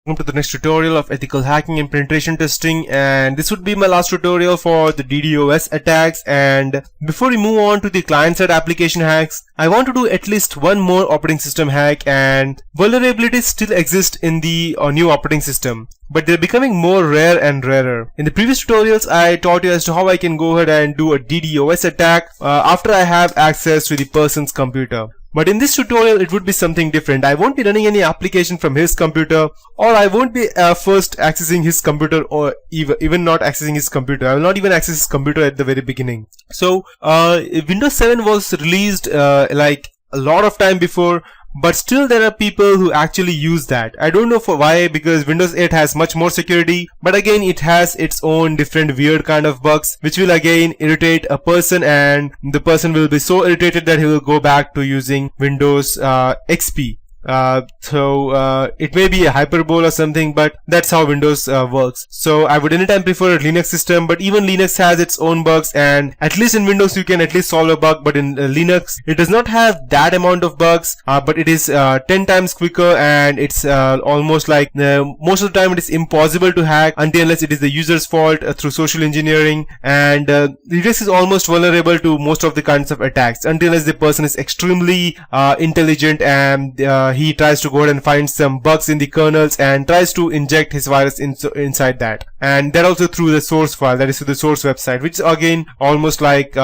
Welcome to the next tutorial of ethical hacking and penetration testing, and this would be my last tutorial for the DDoS attacks. And before we move on to the client-side application hacks, I want to do at least one more operating system hack. And vulnerabilities still exist in the new operating system, but they're becoming more rare and rarer. In the previous tutorials, I taught you as to how I can go ahead and do a DDoS attack after I have access to the person's computer. But in this tutorial, it would be something different. I won't be running any application from his computer, or I won't be first accessing his computer, or even not accessing his computer. I will not even access his computer at the very beginning. So, Windows 7 was released like a lot of time before, but still there are people who actually use that. I don't know for why, because Windows 8 has much more security, but again it has its own different weird kind of bugs which will again irritate a person, and the person will be so irritated that he will go back to using Windows XP. It may be a hyperbole or something, but that's how Windows works. So I would anytime prefer a Linux system, but even Linux has its own bugs, and at least in Windows you can at least solve a bug, but in Linux it does not have that amount of bugs, but it is 10 times quicker, and it's almost like most of the time it is impossible to hack unless it is the user's fault through social engineering. And Linux is almost vulnerable to most of the kinds of attacks unless the person is extremely intelligent, and he tries to go ahead and find some bugs in the kernels and tries to inject his virus inside that, and that also through the source file, that is through the source website, which is again almost like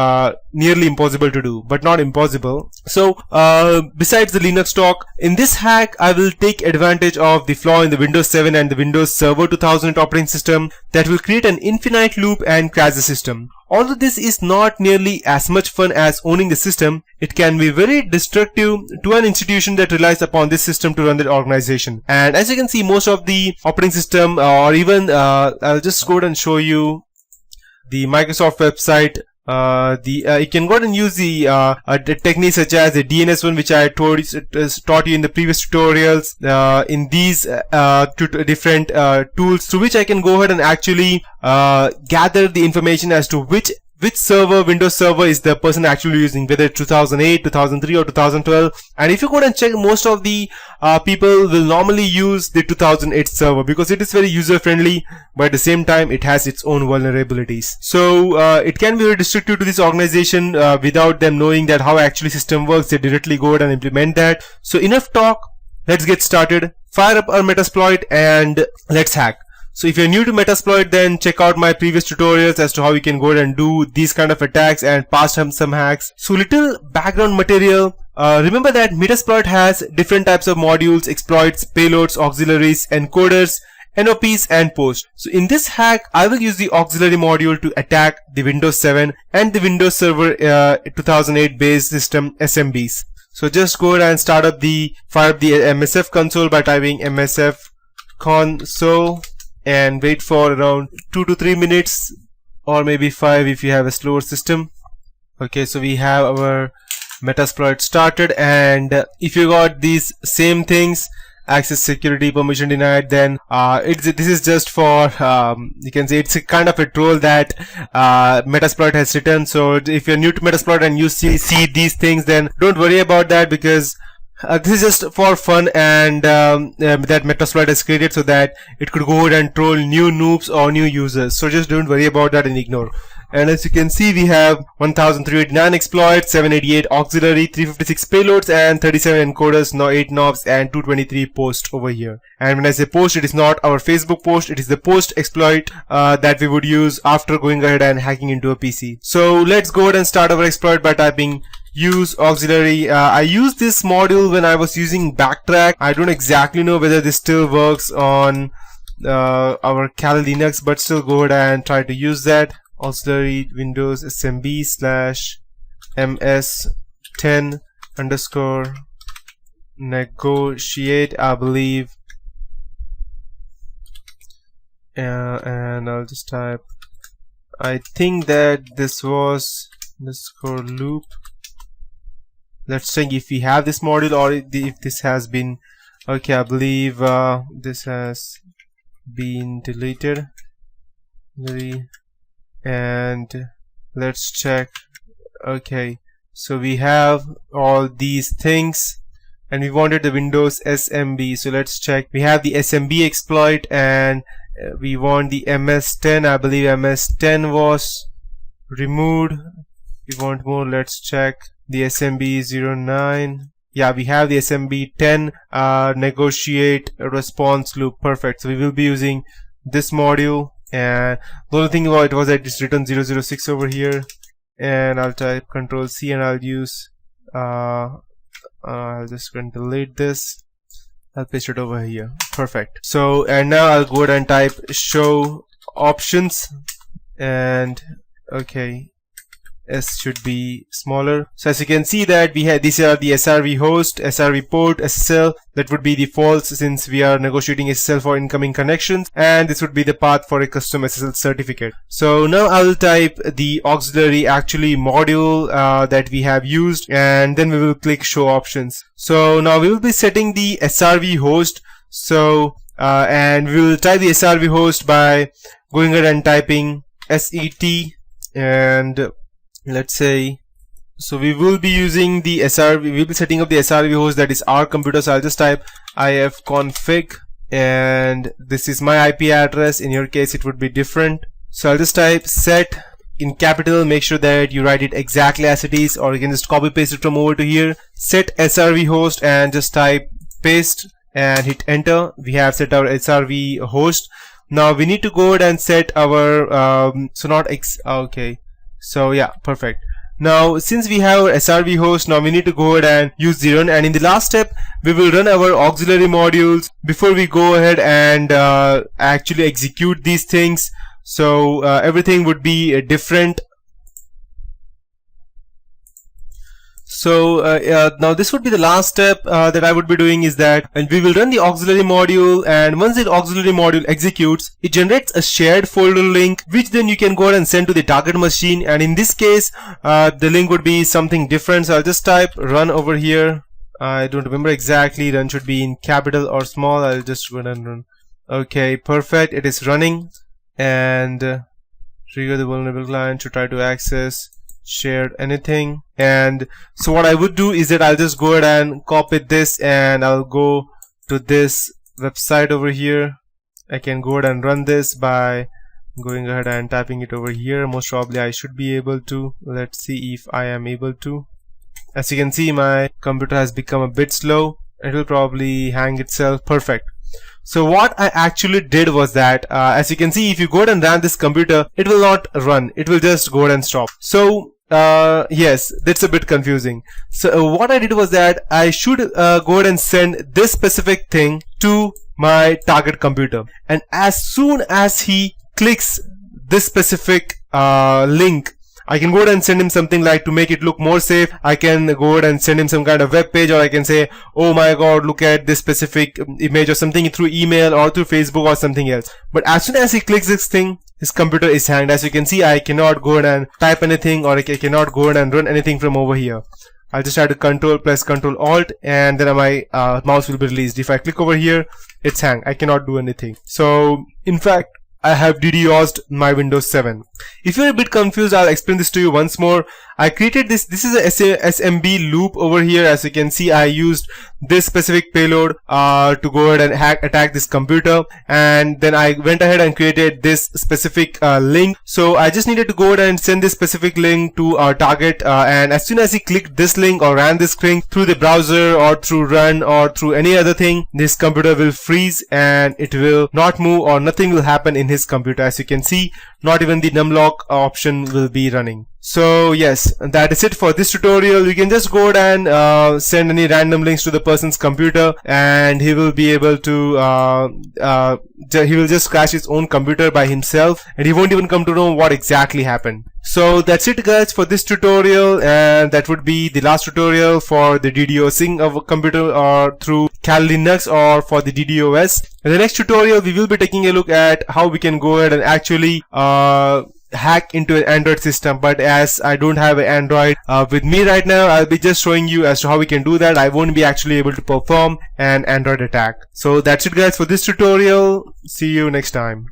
nearly impossible to do, but not impossible. So besides the Linux talk, in this hack I will take advantage of the flaw in the Windows 7 and the Windows Server 2000 operating system that will create an infinite loop and crash the system. Although this is not nearly as much fun as owning the system, it can be very destructive to an institution that relies upon this system to run their organization. And as you can see, most of the operating system, or even I'll just go ahead and show you the Microsoft website. You can go ahead and use the techniques such as the DNS one, which I taught you in the previous tutorials, in these different tools, through which I can go ahead and actually gather the information as to which server, Windows server, is the person actually using, whether it's 2008, 2003 or 2012. And if you go and check, most of the people will normally use the 2008 server because it is very user friendly, but at the same time it has its own vulnerabilities. So it can be very destructive to this organization without them knowing that how actually system works. They directly go ahead and implement that. So enough talk, let's get started. Fire up our Metasploit and let's hack. So if you're new to Metasploit, then check out my previous tutorials as to how you can go ahead and do these kind of attacks and pass some hacks. So little background material. Remember that Metasploit has different types of modules, exploits, payloads, auxiliaries, encoders, NOPs and posts. So in this hack, I will use the auxiliary module to attack the Windows 7 and the Windows Server 2008 based system SMBs. So just go ahead and fire up the MSF console by typing MSF console, and wait for around 2 to 3 minutes, or maybe 5 if you have a slower system. Okay, so we have our Metasploit started, and if you got these same things, access security permission denied, then this is just for you can say it's a kind of a troll that Metasploit has written. So if you're new to Metasploit and you see these things, then don't worry about that, because this is just for fun, and that Metasploit has created so that it could go ahead and troll new noobs or new users. So just don't worry about that and ignore. And as you can see, we have 1389 exploits, 788 auxiliary, 356 payloads, and 37 encoders, 8 knobs, and 223 posts over here. And when I say post, it is not our Facebook post, it is the post exploit that we would use after going ahead and hacking into a PC. So let's go ahead and start our exploit by typing use auxiliary. I used this module when I was using Backtrack. I don't exactly know whether this still works on our Kali Linux, but still go ahead and try to use that. Auxiliary Windows SMB /ms10 underscore negotiate, I believe, and I'll just type, I think that this was underscore loop. Let's check if we have this module or if this has been, okay, I believe this has been deleted. And let's check. Okay, so we have all these things and we wanted the Windows SMB. So let's check. We have the SMB exploit, and we want the MS10. I believe MS10 was removed. We want more. Let's check the SMB09. Yeah, we have the SMB10 negotiate response loop. Perfect. So we will be using this module, and the only thing about it was that it's written 006 over here, and I'll type Control C and I'll use I'll just go and delete this. I'll paste it over here. Perfect. So, and now I'll go ahead and type show options, and okay, S should be smaller. So as you can see that we have, these are the SRV host, SRV port, SSL. That would be the false since we are negotiating SSL for incoming connections, and this would be the path for a custom SSL certificate. So now I will type the auxiliary actually module that we have used, and then we will click show options. So now we will be setting the SRV host. So and we will type the SRV host by going ahead and typing SET, and let's say, so we will be using the SRV, we will be setting up the SRV host that is our computer. So I'll just type ifconfig, and this is my IP address. In your case it would be different. So I'll just type set in capital. Make sure that you write it exactly as it is, or you can just copy paste it from over to here. Set SRV host and just type paste and hit enter. We have set our SRV host. Now we need to go ahead and set our okay. So yeah, perfect. Now since we have our SRV host, now we need to go ahead and use the run, and in the last step we will run our auxiliary modules before we go ahead and actually execute these things. So everything would be different. So now this would be the last step that I would be doing, is that, and we will run the auxiliary module, and once the auxiliary module executes, it generates a shared folder link, which then you can go ahead and send to the target machine. And in this case the link would be something different. So I'll just type run over here. I don't remember exactly, run should be in capital or small. I'll just go ahead and run. Okay, perfect, it is running, and trigger the vulnerable client to try to access shared anything. And so what I would do is that I'll just go ahead and copy this, and I'll go to this website over here. I can go ahead and run this by going ahead and typing it over here. Most probably I should be able to. Let's see if I am able to. As you can see, my computer has become a bit slow. It will probably hang itself. Perfect. So what I actually did was that as you can see, if you go ahead and run this computer, it will not run, it will just go ahead and stop. So yes, that's a bit confusing. So what I did was that I should go ahead and send this specific thing to my target computer, and as soon as he clicks this specific link, I can go ahead and send him something like, to make it look more safe, I can go ahead and send him some kind of web page, or I can say, oh my god, look at this specific image, or something through email or through Facebook or something else. But as soon as he clicks this thing, his computer is hanged. As you can see, I cannot go ahead and type anything, or I cannot go ahead and run anything from over here. I'll just try to press Control Alt, and then my mouse will be released. If I click over here, it's hanged. I cannot do anything. So in fact, I have DDoSed my Windows 7. If you're a bit confused, I'll explain this to you once more. I created this is a SMB loop over here. As you can see, I used this specific payload to go ahead and attack this computer, and then I went ahead and created this specific link. So I just needed to go ahead and send this specific link to our target, and as soon as he clicked this link or ran this link through the browser or through run or through any other thing, this computer will freeze and it will not move, or nothing will happen in his computer. As you can see, not even the numlock option will be running. So yes, that is it for this tutorial. You can just go ahead and send any random links to the person's computer, and he will be able to he will just crash his own computer by himself, and he won't even come to know what exactly happened. So that's it guys for this tutorial, and that would be the last tutorial for the DDoSing of a computer or through Kali Linux or for the DDoS. In the next tutorial, we will be taking a look at how we can go ahead and actually hack into an Android system. But as I don't have an Android with me right now, I'll be just showing you as to how we can do that. I won't be actually able to perform an Android attack. So that's it guys for this tutorial. See you next time.